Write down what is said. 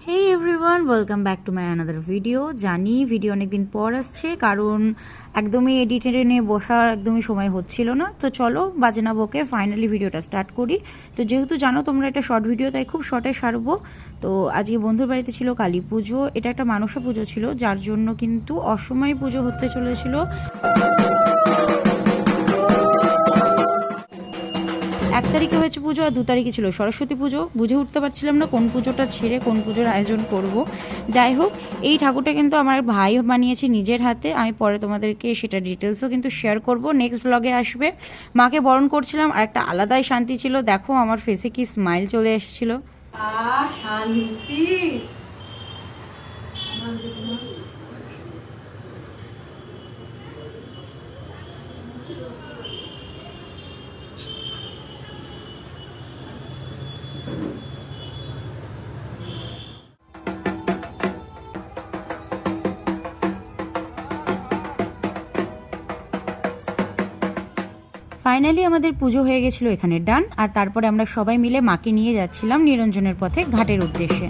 Hey everyone, welcome back to my another video. জানি video অনেকদিন পর আসছে, কারণ একদমই এডিটরে নিয়ে বসার একদমই সময় হচ্ছিল না। তো চলো বাজে না বকে ফাইনালি ভিডিওটা স্টার্ট করি। তো যেহেতু জানো তোমরা এটা শর্ট ভিডিও, তাই খুব শর্টে সারবো। তো আজকে বন্ধুর বাড়িতে ছিল কালী পুজো। এটা একটা মানসা পুজো ছিল, যার জন্য কিন্তু অসময়ে পুজো হতে চলেছিল। 1 তারিখে হয়েছে পুজো, আর 2 তারিখে ছিল সরস্বতী পুজো। বুঝে উঠতে পারছিলাম না কোন পুজোটা ছেড়ে কোন পুজোর আয়োজন করব। যাই হোক, এই ঠাকুরটা কিন্তু আমার ভাই বানিয়েছে নিজের হাতে। আমি পরে তোমাদেরকে সেটা ডিটেলসও কিন্তু শেয়ার করব, নেক্সট ব্লগে আসবে। মাকে বরণ করছিলাম, আর একটা আলাদাই শান্তি ছিল। দেখো আমার ফেসে কি স্মাইল চলে এসেছিল। শান্তি। ফাইনালি আমাদের পুজো হয়ে গেছিলো এখানে ডান। আর তারপরে আমরা সবাই মিলে মাকে নিয়ে যাচ্ছিলাম নিরঞ্জনের পথে ঘাটের উদ্দেশ্যে।